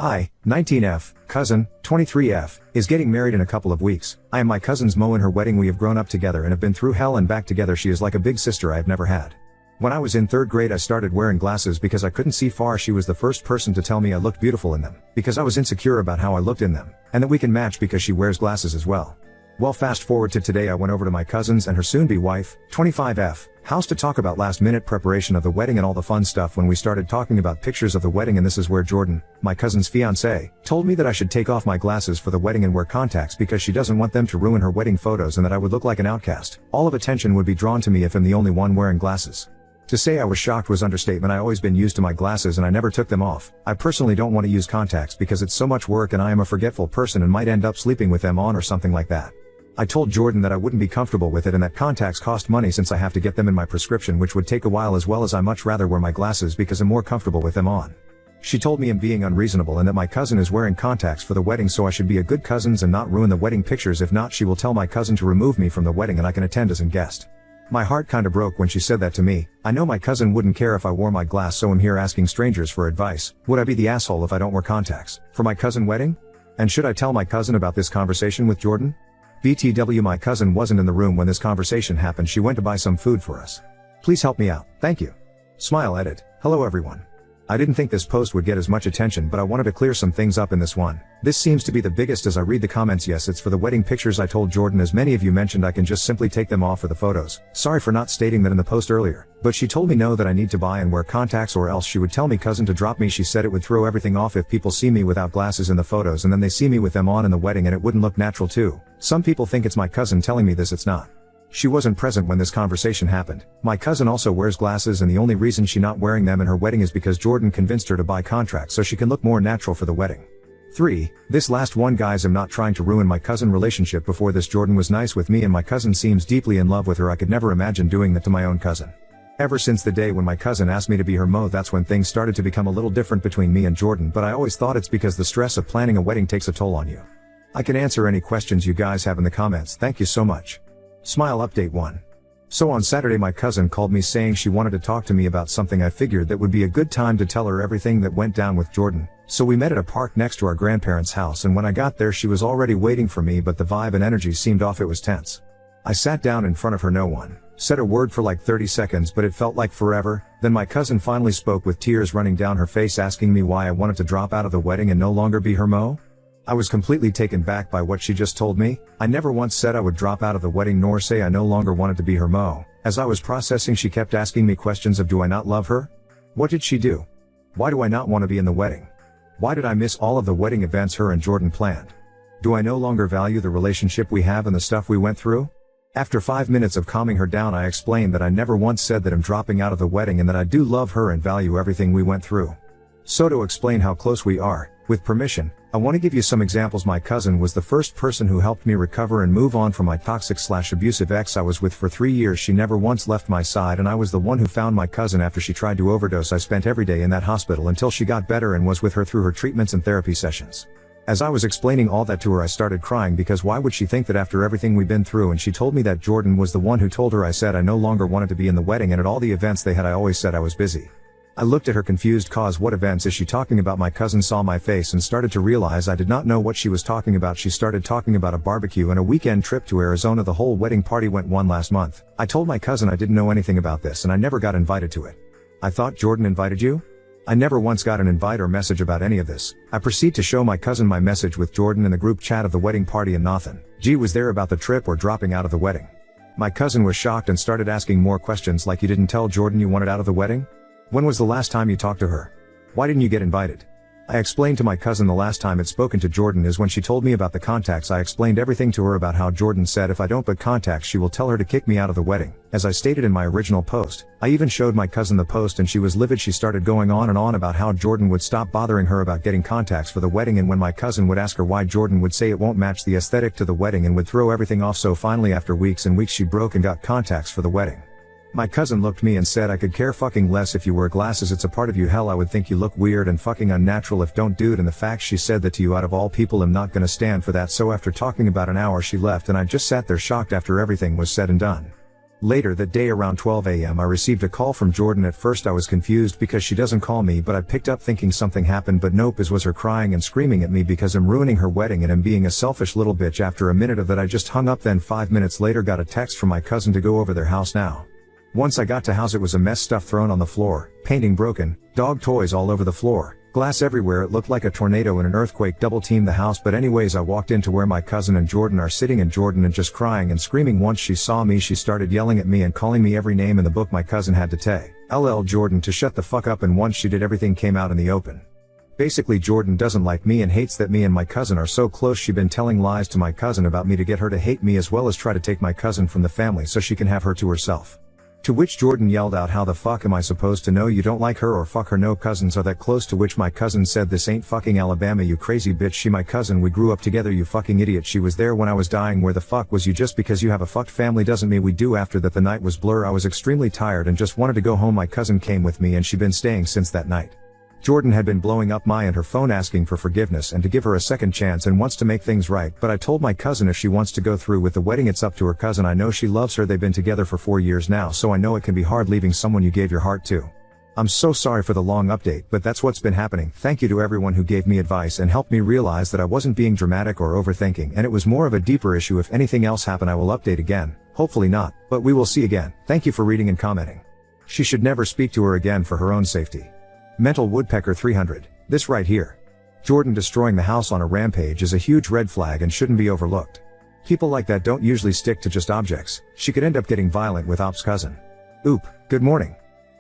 I, 19F, cousin, 23F, is getting married in a couple of weeks. I am my cousin's Mo in her wedding. We have grown up together and have been through hell and back together. She is like a big sister I have never had. When I was in 3rd grade I started wearing glasses because I couldn't see far. She was the first person to tell me I looked beautiful in them, because I was insecure about how I looked in them, and that we can match because she wears glasses as well. Well, fast forward to today. I went over to my cousin's and her soon-be wife, 25F, house to talk about last-minute preparation of the wedding and all the fun stuff. When we started talking about pictures of the wedding, and this is where Jordan, my cousin's fiancé, told me that I should take off my glasses for the wedding and wear contacts because she doesn't want them to ruin her wedding photos and that I would look like an outcast. All of attention would be drawn to me if I'm the only one wearing glasses. To say I was shocked was understatement. I always been used to my glasses and I never took them off. I personally don't want to use contacts because it's so much work and I am a forgetful person and might end up sleeping with them on or something like that. I told Jordan that I wouldn't be comfortable with it and that contacts cost money since I have to get them in my prescription, which would take a while, as well as I much rather wear my glasses because I'm more comfortable with them on. She told me I'm being unreasonable and that my cousin is wearing contacts for the wedding, so I should be a good cousin and not ruin the wedding pictures. If not, she will tell my cousin to remove me from the wedding and I can attend as a guest. My heart kinda broke when she said that to me. I know my cousin wouldn't care if I wore my glass, so I'm here asking strangers for advice. Would I be the asshole if I don't wear contacts for my cousin wedding? And should I tell my cousin about this conversation with Jordan? BTW, my cousin wasn't in the room when this conversation happened. She went to buy some food for us. Please help me out. Thank you. Smile edit. Hello everyone. I didn't think this post would get as much attention, but I wanted to clear some things up in this one. This seems to be the biggest as I read the comments. Yes, it's for the wedding pictures. I told Jordan, as many of you mentioned, I can just simply take them off for the photos. Sorry for not stating that in the post earlier, but she told me no, that I need to buy and wear contacts or else she would tell me cousin to drop me. She said it would throw everything off if people see me without glasses in the photos and then they see me with them on in the wedding, and it wouldn't look natural too. Some people think it's my cousin telling me this. It's not. She wasn't present when this conversation happened. My cousin also wears glasses and the only reason she not wearing them in her wedding is because Jordan convinced her to buy contacts so she can look more natural for the wedding. 3. This last one, guys, I'm not trying to ruin my cousin relationship. Before this, Jordan was nice with me and my cousin seems deeply in love with her. I could never imagine doing that to my own cousin. Ever since the day when my cousin asked me to be her Mo, that's when things started to become a little different between me and Jordan, but I always thought it's because the stress of planning a wedding takes a toll on you. I can answer any questions you guys have in the comments. Thank you so much. Smile update 1. So on Saturday my cousin called me saying she wanted to talk to me about something. I figured that would be a good time to tell her everything that went down with Jordan, so we met at a park next to our grandparents' house, and when I got there she was already waiting for me, but the vibe and energy seemed off. It was tense. I sat down in front of her. No one said a word for like 30 seconds, but it felt like forever. Then my cousin finally spoke with tears running down her face, asking me why I wanted to drop out of the wedding and no longer be her Mo. I was completely taken back by what she just told me. I never once said I would drop out of the wedding nor say I no longer wanted to be her Mo. As I was processing, she kept asking me questions of, do I not love her? What did she do? Why do I not want to be in the wedding? Why did I miss all of the wedding events her and Jordan planned? Do I no longer value the relationship we have and the stuff we went through? After 5 minutes of calming her down, I explained that I never once said that I'm dropping out of the wedding and that I do love her and value everything we went through. So to explain how close we are, with permission, I want to give you some examples. My cousin was the first person who helped me recover and move on from my toxic/abusive ex I was with for 3 years. She never once left my side, and I was the one who found my cousin after she tried to overdose. I spent every day in that hospital until she got better and was with her through her treatments and therapy sessions. As I was explaining all that to her, I started crying because why would she think that after everything we've been through? And she told me that Jordan was the one who told her. I said I no longer wanted to be in the wedding, and at all the events they had I always said I was busy. I looked at her confused, cause what events is she talking about? My cousin saw my face and started to realize I did not know what she was talking about. She started talking about a barbecue and a weekend trip to Arizona. The whole wedding party went one last month. I told my cousin I didn't know anything about this and I never got invited to it. I thought Jordan invited you? I never once got an invite or message about any of this. I proceed to show my cousin my message with Jordan in the group chat of the wedding party, and nothing was there about the trip or dropping out of the wedding. My cousin was shocked and started asking more questions like, you didn't tell Jordan you wanted out of the wedding? When was the last time you talked to her? Why didn't you get invited? I explained to my cousin the last time I'd spoken to Jordan is when she told me about the contacts. I explained everything to her about how Jordan said if I don't put contacts she will tell her to kick me out of the wedding. As I stated in my original post, I even showed my cousin the post and she was livid. She started going on and on about how Jordan would stop bothering her about getting contacts for the wedding, and when my cousin would ask her why, Jordan would say it won't match the aesthetic to the wedding and would throw everything off. So finally, after weeks and weeks, she broke and got contacts for the wedding. My cousin looked at me and said I could care fucking less if you wear glasses, it's a part of you. Hell, I would think you look weird and fucking unnatural if don't do it. And the fact she said that to you, out of all people, I'm not gonna stand for that. So after talking about an hour she left and I just sat there shocked after everything was said and done. Later that day around 12 a.m. I received a call from Jordan. At first I was confused because she doesn't call me, but I picked up thinking something happened, but nope, it was her crying and screaming at me because I'm ruining her wedding and I'm being a selfish little bitch. After a minute of that I just hung up. Then 5 minutes later got a text from my cousin to go over their house now. Once I got to house it was a mess, stuff thrown on the floor, painting broken, dog toys all over the floor, glass everywhere. It looked like a tornado and an earthquake double teamed the house. But anyways, I walked into where my cousin and Jordan are sitting, and Jordan and just crying and screaming. Once she saw me she started yelling at me and calling me every name in the book. My cousin had to tell Jordan to shut the fuck up, and once she did everything came out in the open. Basically Jordan doesn't like me and hates that me and my cousin are so close. She been telling lies to my cousin about me to get her to hate me, as well as try to take my cousin from the family so she can have her to herself. To which Jordan yelled out, "How the fuck am I supposed to know you don't like her or fuck her? No cousins are that close." To which my cousin said, "This ain't fucking Alabama, you crazy bitch. She my cousin, we grew up together, you fucking idiot. She was there when I was dying. Where the fuck was you? Just because you have a fucked family doesn't mean we do." After that the night was blur. I was extremely tired and just wanted to go home. My cousin came with me and she been staying since that night. Jordan had been blowing up my and her phone asking for forgiveness and to give her a second chance and wants to make things right, but I told my cousin if she wants to go through with the wedding it's up to her. Cousin, I know she loves her. They've been together for 4 years now, so I know it can be hard leaving someone you gave your heart to. I'm so sorry for the long update, but that's what's been happening. Thank you to everyone who gave me advice and helped me realize that I wasn't being dramatic or overthinking, and it was more of a deeper issue. If anything else happened I will update again, hopefully not, but we will see again. Thank you for reading and commenting. She should never speak to her again for her own safety. Mental Woodpecker 300. This right here. Jordan destroying the house on a rampage is a huge red flag and shouldn't be overlooked. People like that don't usually stick to just objects. She could end up getting violent with Op's cousin. Oop, good morning.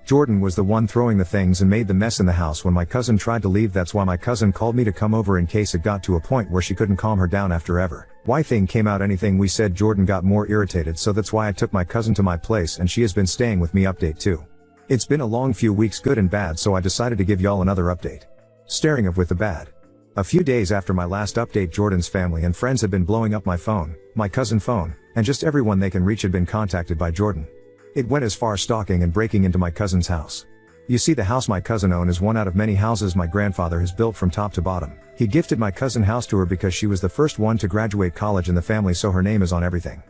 Jordan was the one throwing the things and made the mess in the house when my cousin tried to leave. That's why my cousin called me to come over in case it got to a point where she couldn't calm her down after ever. Why thing came out anything we said. Jordan got more irritated, so that's why I took my cousin to my place and she has been staying with me. Update 2. It's been a long few weeks, good and bad, so I decided to give y'all another update. Staring of with the bad. A few days after my last update, Jordan's family and friends had been blowing up my phone, my cousin's phone, and just everyone they can reach had been contacted by Jordan. It went as far stalking and breaking into my cousin's house. You see, the house my cousin owns is one out of many houses my grandfather has built from top to bottom. He gifted my cousin house to her because she was the first one to graduate college in the family, so her name is on everything.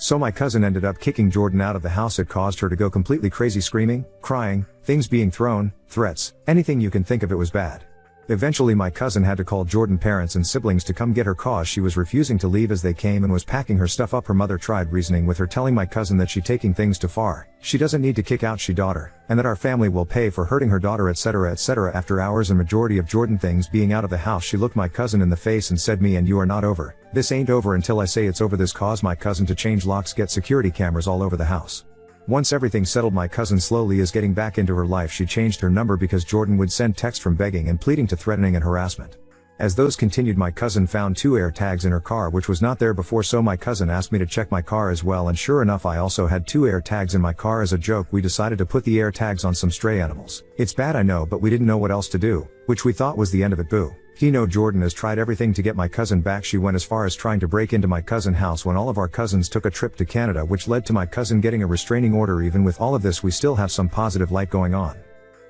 So my cousin ended up kicking Jordan out of the house. It caused her to go completely crazy, screaming, crying, things being thrown, threats, anything you can think of. It was bad. Eventually my cousin had to call Jordan's parents and siblings to come get her cause she was refusing to leave as they came and was packing her stuff up. Her mother tried reasoning with her, telling my cousin that she taking things too far, she doesn't need to kick out she daughter, and that our family will pay for hurting her daughter, etc., etc. After hours and majority of Jordan things being out of the house, she looked my cousin in the face and said, "Me and you are not over. This ain't over until I say it's over." This caused my cousin to change locks, get security cameras all over the house. Once everything settled, my cousin slowly is getting back into her life. She changed her number because Jordan would send text from begging and pleading to threatening and harassment. As those continued, my cousin found 2 air tags in her car which was not there before, so my cousin asked me to check my car as well, and sure enough I also had 2 air tags in my car. As a joke we decided to put the air tags on some stray animals. It's bad, I know, but we didn't know what else to do, which we thought was the end of it. Boo. Jordan has tried everything to get my cousin back. She went as far as trying to break into my cousin's house when all of our cousins took a trip to Canada, which led to my cousin getting a restraining order. Even with all of this, we still have some positive light going on.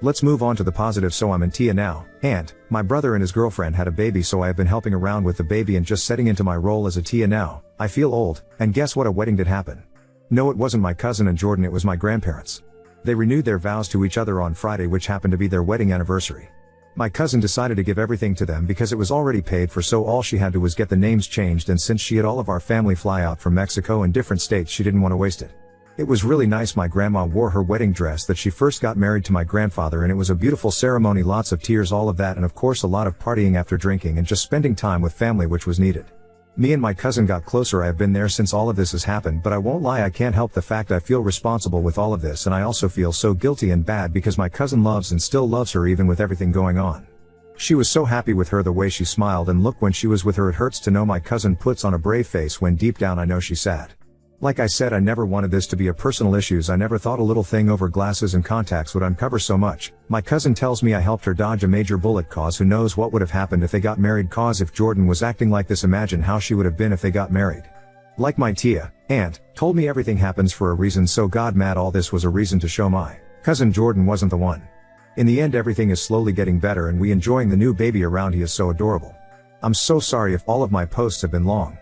Let's move on to the positive. So I'm in Tia now, and my brother and his girlfriend had a baby, so I have been helping around with the baby and just setting into my role as a Tia now. I feel old, and guess what? A wedding did happen. No, it wasn't my cousin and Jordan, it was my grandparents. They renewed their vows to each other on Friday, which happened to be their wedding anniversary. My cousin decided to give everything to them because it was already paid for, so all she had to was get the names changed, and since she had all of our family fly out from Mexico and different states, she didn't want to waste it. It was really nice. My grandma wore her wedding dress that she first got married to my grandfather, and it was a beautiful ceremony, lots of tears, all of that, and of course a lot of partying after drinking and just spending time with family, which was needed. Me and my cousin got closer. I have been there since all of this has happened, but I won't lie, I can't help the fact I feel responsible with all of this, and I also feel so guilty and bad because my cousin loves and still loves her even with everything going on. She was so happy with her, the way she smiled and looked when she was with her. It hurts to know my cousin puts on a brave face when deep down I know she's sad. Like I said, I never wanted this to be a personal issues. I never thought a little thing over glasses and contacts would uncover so much. My cousin tells me I helped her dodge a major bullet, cause who knows what would have happened if they got married, cause if Jordan was acting like this, imagine how she would have been if they got married. Like my Tia, aunt, told me everything happens for a reason, so God mad all this was a reason to show my cousin Jordan wasn't the one. In the end, everything is slowly getting better and we enjoying the new baby around. He is so adorable. I'm so sorry if all of my posts have been long.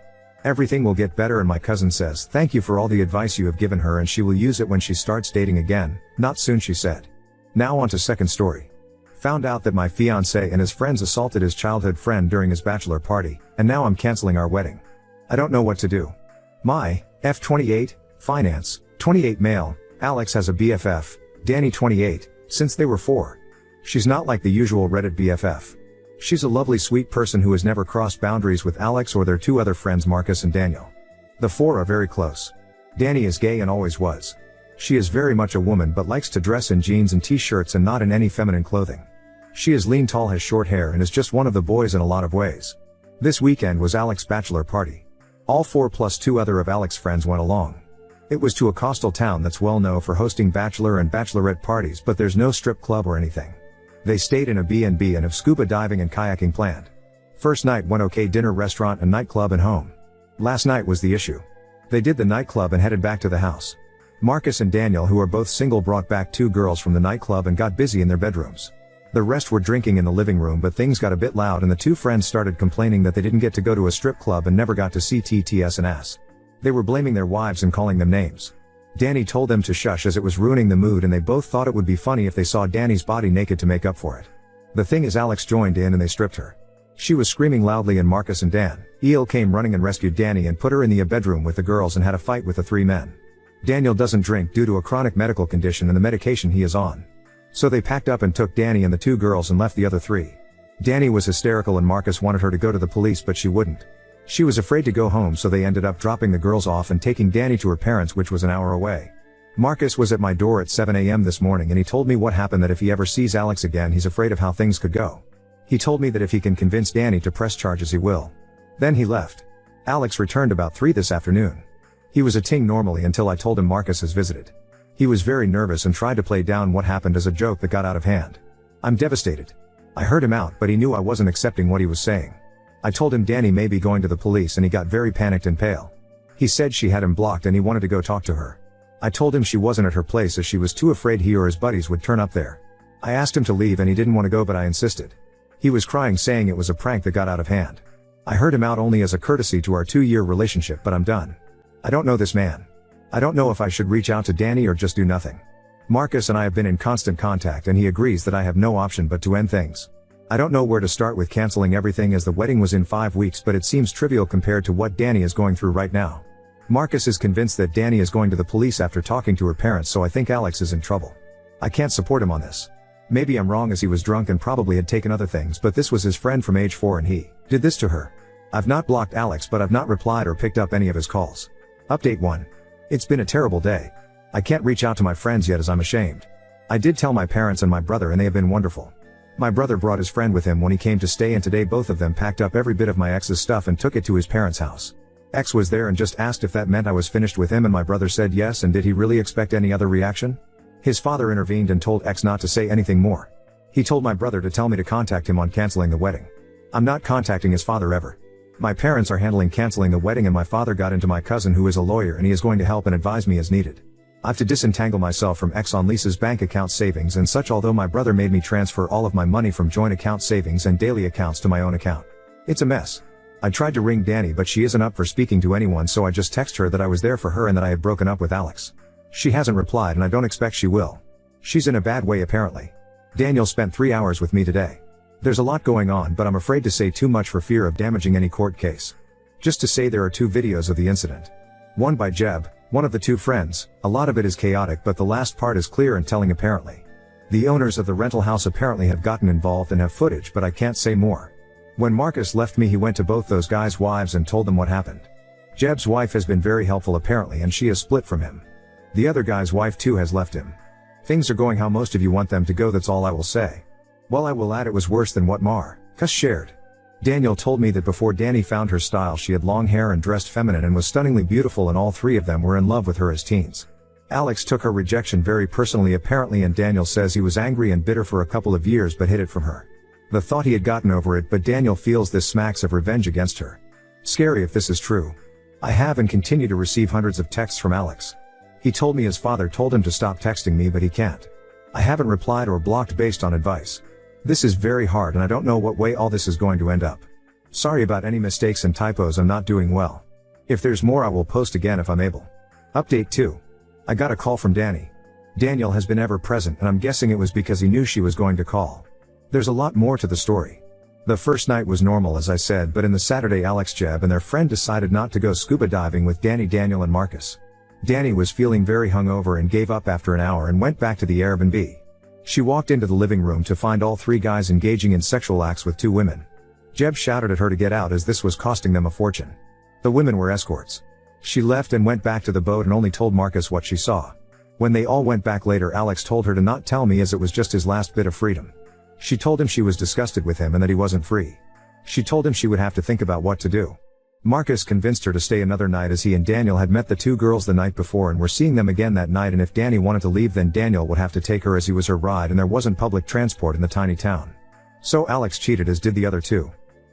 Everything will get better and my cousin says thank you for all the advice you have given her and she will use it when she starts dating again, not soon she said. Now on to second story. Found out that my fiancé and his friends assaulted his childhood friend during his bachelor party, and now I'm canceling our wedding. I don't know what to do. My, F28, finance, 28 male, Alex has a BFF, Danny 28, since they were 4. She's not like the usual Reddit BFF. She's a lovely sweet person who has never crossed boundaries with Alex or their 2 other friends Marcus and Daniel. The 4 are very close. Danny is gay and always was. She is very much a woman but likes to dress in jeans and t-shirts and not in any feminine clothing. She is lean, tall, has short hair and is just one of the boys in a lot of ways. This weekend was Alex's bachelor party. All 4 plus 2 other of Alex's friends went along. It was to a coastal town that's well known for hosting bachelor and bachelorette parties, but there's no strip club or anything. They stayed in a B&B and have scuba diving and kayaking planned. First night went okay, dinner, restaurant and nightclub and home. Last night was the issue. They did the nightclub and headed back to the house. Marcus and Daniel, who are both single, brought back 2 girls from the nightclub and got busy in their bedrooms. The rest were drinking in the living room, but things got a bit loud and the 2 friends started complaining that they didn't get to go to a strip club and never got to see TTS and ass. They were blaming their wives and calling them names. Danny told them to shush as it was ruining the mood and they both thought it would be funny if they saw Danny's body naked to make up for it. The thing is, Alex joined in and they stripped her. She was screaming loudly and Marcus and Daniel came running and rescued Danny and put her in the bedroom with the girls and had a fight with the 3 men. Daniel doesn't drink due to a chronic medical condition and the medication he is on. So they packed up and took Danny and the 2 girls and left the other 3. Danny was hysterical and Marcus wanted her to go to the police but she wouldn't. She was afraid to go home, so they ended up dropping the girls off and taking Danny to her parents, which was an hour away. Marcus was at my door at 7 a.m. this morning and he told me what happened, that if he ever sees Alex again he's afraid of how things could go. He told me that if he can convince Danny to press charges he will. Then he left. Alex returned about 3 this afternoon. He was acting normally until I told him Marcus has visited. He was very nervous and tried to play down what happened as a joke that got out of hand. I'm devastated. I heard him out, but he knew I wasn't accepting what he was saying. I told him Danny may be going to the police and he got very panicked and pale. He said she had him blocked and he wanted to go talk to her. I told him she wasn't at her place as she was too afraid he or his buddies would turn up there. I asked him to leave and he didn't want to go, but I insisted. He was crying, saying it was a prank that got out of hand. I heard him out only as a courtesy to our 2-year relationship, but I'm done. I don't know this man. I don't know if I should reach out to Danny or just do nothing. Marcus and I have been in constant contact and he agrees that I have no option but to end things. I don't know where to start with canceling everything as the wedding was in 5 weeks, but it seems trivial compared to what Danny is going through right now. Marcus is convinced that Danny is going to the police after talking to her parents, so I think Alex is in trouble. I can't support him on this. Maybe I'm wrong as he was drunk and probably had taken other things, but this was his friend from age 4 and he did this to her. I've not blocked Alex, but I've not replied or picked up any of his calls. Update 1. It's been a terrible day. I can't reach out to my friends yet as I'm ashamed. I did tell my parents and my brother and they have been wonderful. My brother brought his friend with him when he came to stay, and today both of them packed up every bit of my ex's stuff and took it to his parents' house. Ex was there and just asked if that meant I was finished with him, and my brother said yes, and did he really expect any other reaction? His father intervened and told Ex not to say anything more. He told my brother to tell me to contact him on canceling the wedding. I'm not contacting his father ever. My parents are handling canceling the wedding and my father got into my cousin who is a lawyer and he is going to help and advise me as needed. I've to disentangle myself from X on Lisa's bank account savings and such, although my brother made me transfer all of my money from joint account savings and daily accounts to my own account. It's a mess. I tried to ring Danny but she isn't up for speaking to anyone, so I just text her that I was there for her and that I had broken up with Alex. She hasn't replied and I don't expect she will. She's in a bad way apparently. Daniel spent 3 hours with me today. There's a lot going on, but I'm afraid to say too much for fear of damaging any court case. Just to say there are 2 videos of the incident. One by Jeb, one of the 2 friends. A lot of it is chaotic, but the last part is clear and telling apparently. The owners of the rental house apparently have gotten involved and have footage, but I can't say more. When Marcus left me he went to both those guys' wives and told them what happened. Jeb's wife has been very helpful apparently and she has split from him. The other guy's wife too has left him. Things are going how most of you want them to go, that's all I will say. Well, I will add it was worse than what Marcus shared. Daniel told me that before Danny found her style she had long hair and dressed feminine and was stunningly beautiful, and all 3 of them were in love with her as teens. Alex took her rejection very personally apparently, and Daniel says he was angry and bitter for a couple of years but hid it from her. The thought he had gotten over it, but Daniel feels this smacks of revenge against her. Scary if this is true. I have and continue to receive hundreds of texts from Alex. He told me his father told him to stop texting me, but he can't. I haven't replied or blocked based on advice. This is very hard and I don't know what way all this is going to end up. Sorry about any mistakes and typos, I'm not doing well. If there's more I will post again if I'm able. Update 2. I got a call from Danny. Daniel has been ever present and I'm guessing it was because he knew she was going to call. There's a lot more to the story. The first night was normal as I said, but in the Saturday Alex, Jeb and their friend decided not to go scuba diving with Danny, Daniel and Marcus. Danny was feeling very hungover and gave up after an hour and went back to the Airbnb. She walked into the living room to find all 3 guys engaging in sexual acts with 2 women. Jeb shouted at her to get out as this was costing them a fortune. The women were escorts. She left and went back to the boat and only told Marcus what she saw. When they all went back later, Alex told her to not tell me as it was just his last bit of freedom. She told him she was disgusted with him and that he wasn't free. She told him she would have to think about what to do. Marcus convinced her to stay another night as he and Daniel had met the 2 girls the night before and were seeing them again that night, and if Danny wanted to leave then Daniel would have to take her as he was her ride and there wasn't public transport in the tiny town. So Alex cheated as did the other 2.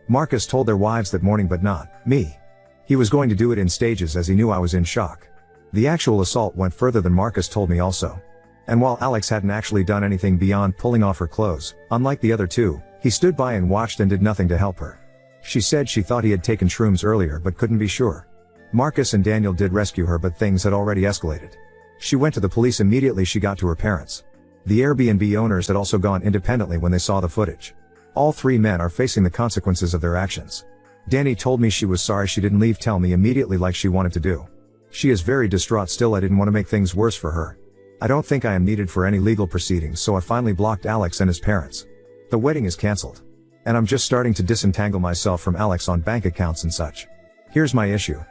Marcus told their wives that morning but not me. He was going to do it in stages as he knew I was in shock. The actual assault went further than Marcus told me also. And while Alex hadn't actually done anything beyond pulling off her clothes, unlike the other 2, he stood by and watched and did nothing to help her. She said she thought he had taken shrooms earlier but couldn't be sure. Marcus and Daniel did rescue her but things had already escalated. She went to the police immediately she got to her parents. The Airbnb owners had also gone independently when they saw the footage. All 3 men are facing the consequences of their actions. Danny told me she was sorry she didn't tell me immediately like she wanted to do. She is very distraught still. I didn't want to make things worse for her. I don't think I am needed for any legal proceedings, so I finally blocked Alex and his parents. The wedding is cancelled. And I'm just starting to disentangle myself from Alex on bank accounts and such. Here's my issue.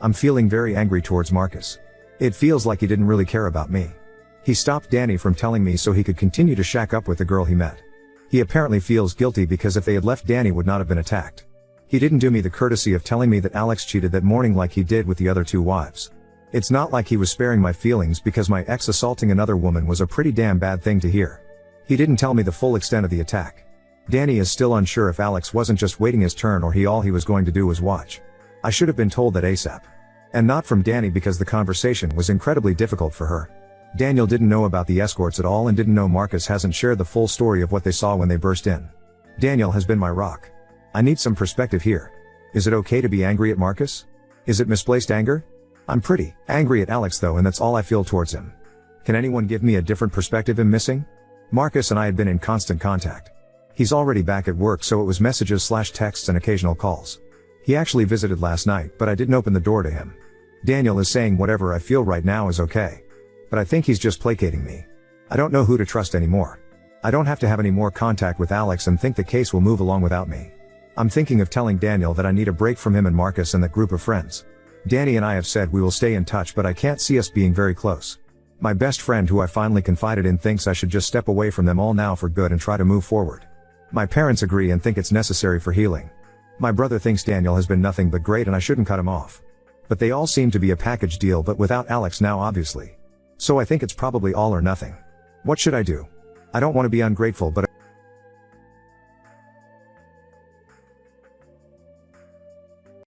I'm feeling very angry towards Marcus. It feels like he didn't really care about me. He stopped Danny from telling me so he could continue to shack up with the girl he met. He apparently feels guilty because if they had left, Danny would not have been attacked. He didn't do me the courtesy of telling me that Alex cheated that morning like he did with the other 2 wives. It's not like he was sparing my feelings because my ex assaulting another woman was a pretty damn bad thing to hear. He didn't tell me the full extent of the attack. Danny is still unsure if Alex wasn't just waiting his turn or all he was going to do was watch. I should have been told that ASAP. And not from Danny because the conversation was incredibly difficult for her. Daniel didn't know about the escorts at all and didn't know Marcus hasn't shared the full story of what they saw when they burst in. Daniel has been my rock. I need some perspective here. Is it okay to be angry at Marcus? Is it misplaced anger? I'm pretty angry at Alex though, and that's all I feel towards him. Can anyone give me a different perspective? I'm missing? Marcus and I had been in constant contact. He's already back at work, so it was messages/texts and occasional calls. He actually visited last night, but I didn't open the door to him. Daniel is saying whatever I feel right now is okay. But I think he's just placating me. I don't know who to trust anymore. I don't have to have any more contact with Alex and think the case will move along without me. I'm thinking of telling Daniel that I need a break from him and Marcus and that group of friends. Danny and I have said we will stay in touch, but I can't see us being very close. My best friend who I finally confided in thinks I should just step away from them all now for good and try to move forward. My parents agree and think it's necessary for healing. My brother thinks Daniel has been nothing but great and I shouldn't cut him off. But they all seem to be a package deal, but without Alex now obviously. So I think it's probably all or nothing. What should I do? I don't want to be ungrateful, but